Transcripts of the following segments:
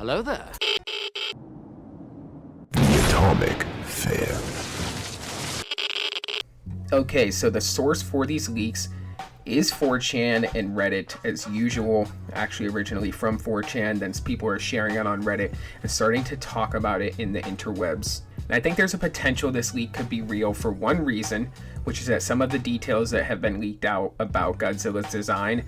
Hello there. The Atomic Fair. Okay, so the source for these leaks is 4chan and Reddit as usual, actually originally from 4chan, then people are sharing it on Reddit and starting to talk about it in the interwebs. And I think there's a potential this leak could be real for one reason, which is that some of the details that have been leaked out about Godzilla's design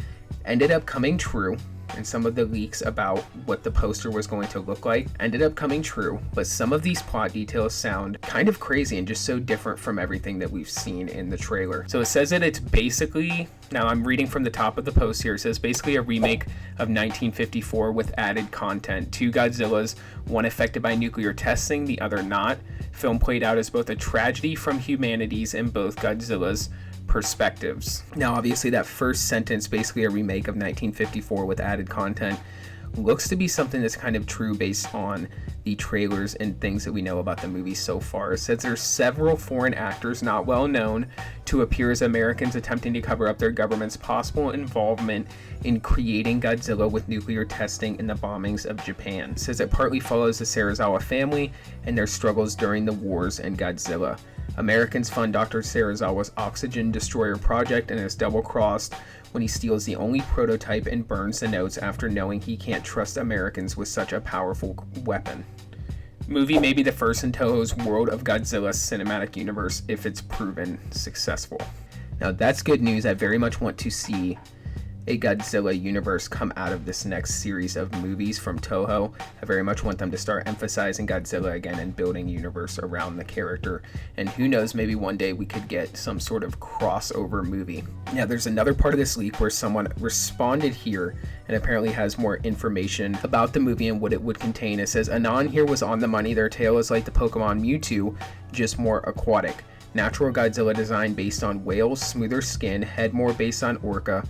ended up coming true, and some of the leaks about what the poster was going to look like ended up coming true, but some of these plot details sound kind of crazy and just so different from everything that we've seen in the trailer. So it says that it's basically, now I'm reading from the top of the post here, it says basically a remake of 1954 with added content. Two Godzillas, one affected by nuclear testing, the other not. Film played out as both a tragedy from humanity's and both Godzilla's perspectives. Now obviously that first sentence, basically a remake of 1954 with added content, looks to be something that's kind of true based on the trailers and things that we know about the movie so far. It says there's several foreign actors not well known to appear as Americans attempting to cover up their government's possible involvement in creating Godzilla with nuclear testing in the bombings of Japan. It says it partly follows the Serizawa family and their struggles during the wars and Godzilla. Americans fund Dr. Serizawa's oxygen destroyer project and is double-crossed when he steals the only prototype and burns the notes after knowing he can't trust Americans with such a powerful weapon. Movie may be the first in Toho's World of Godzilla cinematic universe if it's proven successful. Now that's good news. I very much want to see a Godzilla universe come out of this next series of movies from Toho. I very much want them to start emphasizing Godzilla again and building universe around the character. And who knows, maybe one day we could get some sort of crossover movie. Now there's another part of this leak where someone responded here and apparently has more information about the movie and what it would contain. It says, Anon here was on the money. Their tail is like the Pokemon Mewtwo, just more aquatic. Natural Godzilla design based on whales, smoother skin, head more based on orca,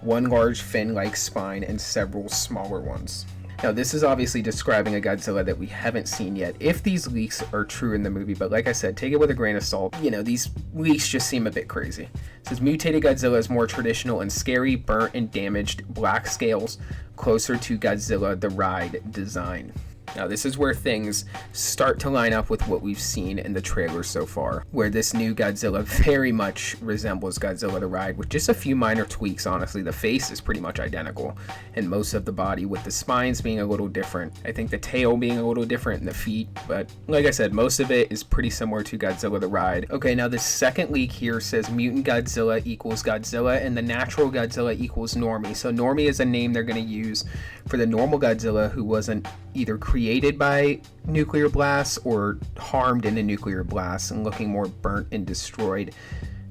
one large fin-like spine, and several smaller ones. Now this is obviously describing a Godzilla that we haven't seen yet, if these leaks are true in the movie, but like I said, take it with a grain of salt. You know, these leaks just seem a bit crazy. It says mutated Godzilla is more traditional and scary, burnt and damaged, black scales, closer to Godzilla the Ride design. Now this is where things start to line up with what we've seen in the trailer so far, where this new Godzilla very much resembles Godzilla the Ride with just a few minor tweaks. Honestly, the face is pretty much identical and most of the body, with the spines being a little different. I think the tail being a little different and the feet, but like I said, most of it is pretty similar to Godzilla the Ride. Okay, now the second leak here says mutant Godzilla equals Godzilla and the natural Godzilla equals Normie. So Normie is a name they're going to use for the normal Godzilla who wasn't either created by nuclear blasts or harmed in a nuclear blast and looking more burnt and destroyed.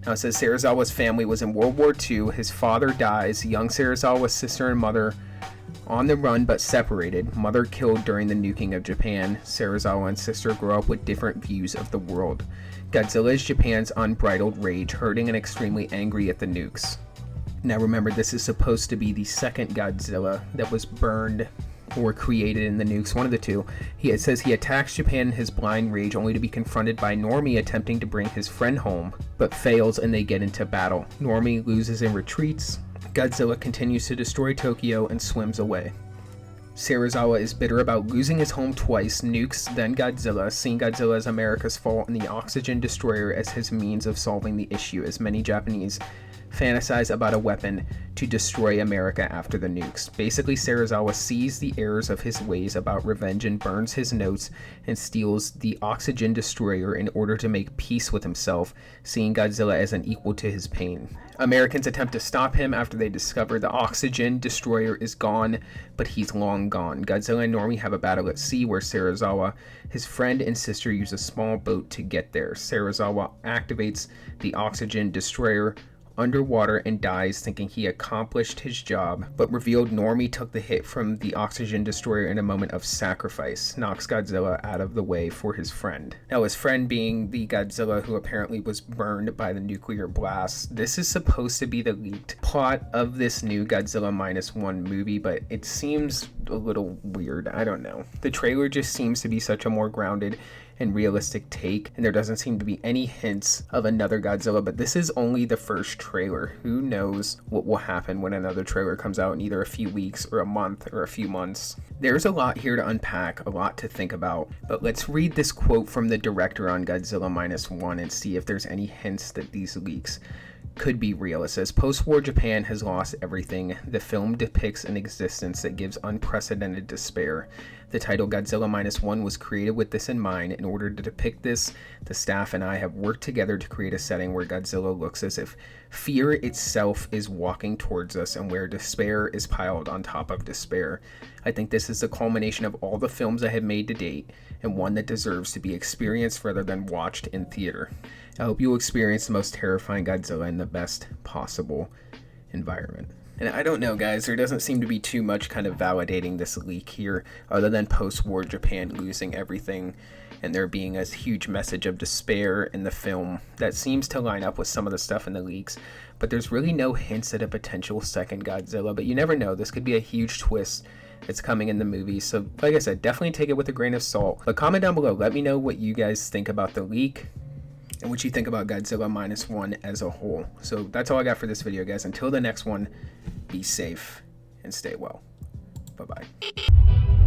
Now it says Serizawa's family was in World War II. His father dies. Young Serizawa's sister and mother on the run but separated. Mother killed during the nuking of Japan. Serizawa and sister grow up with different views of the world. Godzilla is Japan's unbridled rage, hurting and extremely angry at the nukes. Now remember, this is supposed to be the second Godzilla that was burned or created in the nukes, one of the two. It says he attacks Japan in his blind rage only to be confronted by Normie attempting to bring his friend home, but fails and they get into battle. Normie loses and retreats. Godzilla continues to destroy Tokyo and swims away. Serizawa is bitter about losing his home twice, nukes, then Godzilla, seeing Godzilla as America's fault and the oxygen destroyer as his means of solving the issue, as many Japanese fantasize about a weapon to destroy America after the nukes. Basically, Serizawa sees the errors of his ways about revenge and burns his notes and steals the oxygen destroyer in order to make peace with himself, seeing Godzilla as an equal to his pain. Americans attempt to stop him after they discover the oxygen destroyer is gone, but he's long gone. Godzilla and Normie have a battle at sea where Serizawa, his friend and sister use a small boat to get there. Serizawa activates the oxygen destroyer underwater and dies, thinking he accomplished his job, but revealed Normie took the hit from the oxygen destroyer in a moment of sacrifice, knocks Godzilla out of the way for his friend. Now his friend being the Godzilla who apparently was burned by the nuclear blast. This is supposed to be the leaked plot of this new Godzilla Minus One movie, but it seems a little weird. I don't know. The trailer just seems to be such a more grounded and realistic take, and there doesn't seem to be any hints of another Godzilla, but this is only the first trailer. Who knows what will happen when another trailer comes out in either a few weeks or a month or a few months. There's a lot here to unpack, a lot to think about, but let's read this quote from the director on Godzilla Minus One and see if there's any hints that these leaks could be real. It says, post-war Japan has lost everything. The film depicts an existence that gives unprecedented despair. The title Godzilla Minus One was created with this in mind. In order to depict this, the staff and I have worked together to create a setting where Godzilla looks as if fear itself is walking towards us and where despair is piled on top of despair. I think this is the culmination of all the films I have made to date, and one that deserves to be experienced rather than watched in theater. I hope you will experience the most terrifying Godzilla in the best possible environment. And I don't know, guys, there doesn't seem to be too much kind of validating this leak here, other than post-war Japan losing everything and there being a huge message of despair in the film that seems to line up with some of the stuff in the leaks. But there's really no hints at a potential second Godzilla, but you never know. This could be a huge twist that's coming in the movie. So like I said, definitely take it with a grain of salt. But comment down below, let me know what you guys think about the leak and what you think about Godzilla Minus One as a whole. So that's all I got for this video, guys. Until the next one, be safe and stay well. Bye-bye.